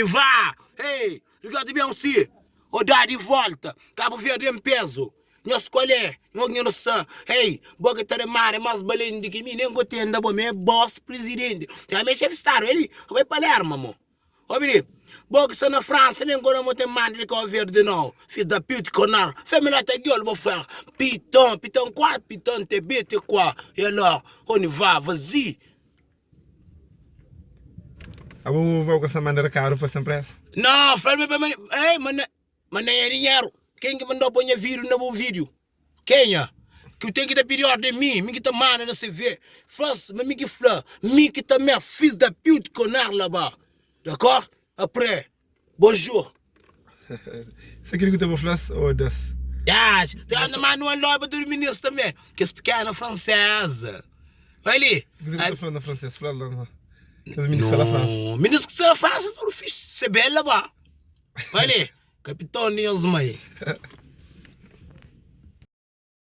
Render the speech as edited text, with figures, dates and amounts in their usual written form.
Vá! Ei, jogado bem assim. O dar de volta. Cabo Verde em peso. Não escolhe. Não sei. Ei, boga tá de mar, é mais baleno do que mim. Nem gostei ainda, bom, é boss presidente. Já me chefe estar, ele vai Palermo, mano. Ó, menino. Boga está na França, nem agora não tem mano de Cabo Verde, não. Filho da puta, conar. Família até que eu vou fazer. Pitão, quatro, pitão, te bete, quoi. E alors, on y va, vas-y. Vou com essa maneira caro para sempre essa. Não, fala para mim. Ei, mas nem é dinheiro. Quem que mandou pôr vídeo no meu vídeo? Quem é? Que eu tenho que dar pior de mim. Me que tá mano na CV. França, mas me que flã. Me que tá minha filha da puta conar là-bas. D'accord? Après. Bonjour. Você queria que eu te falasse ou das? Ah, tu anda mais numa loja do ministro também. Que é pequena francesa. Olha ali. Você está falando francês? Fala lá. Os ministros da França. Ministro que você faz, é tudo fixe. Você é bela lá. Olha ali. Capitão Nilson aí.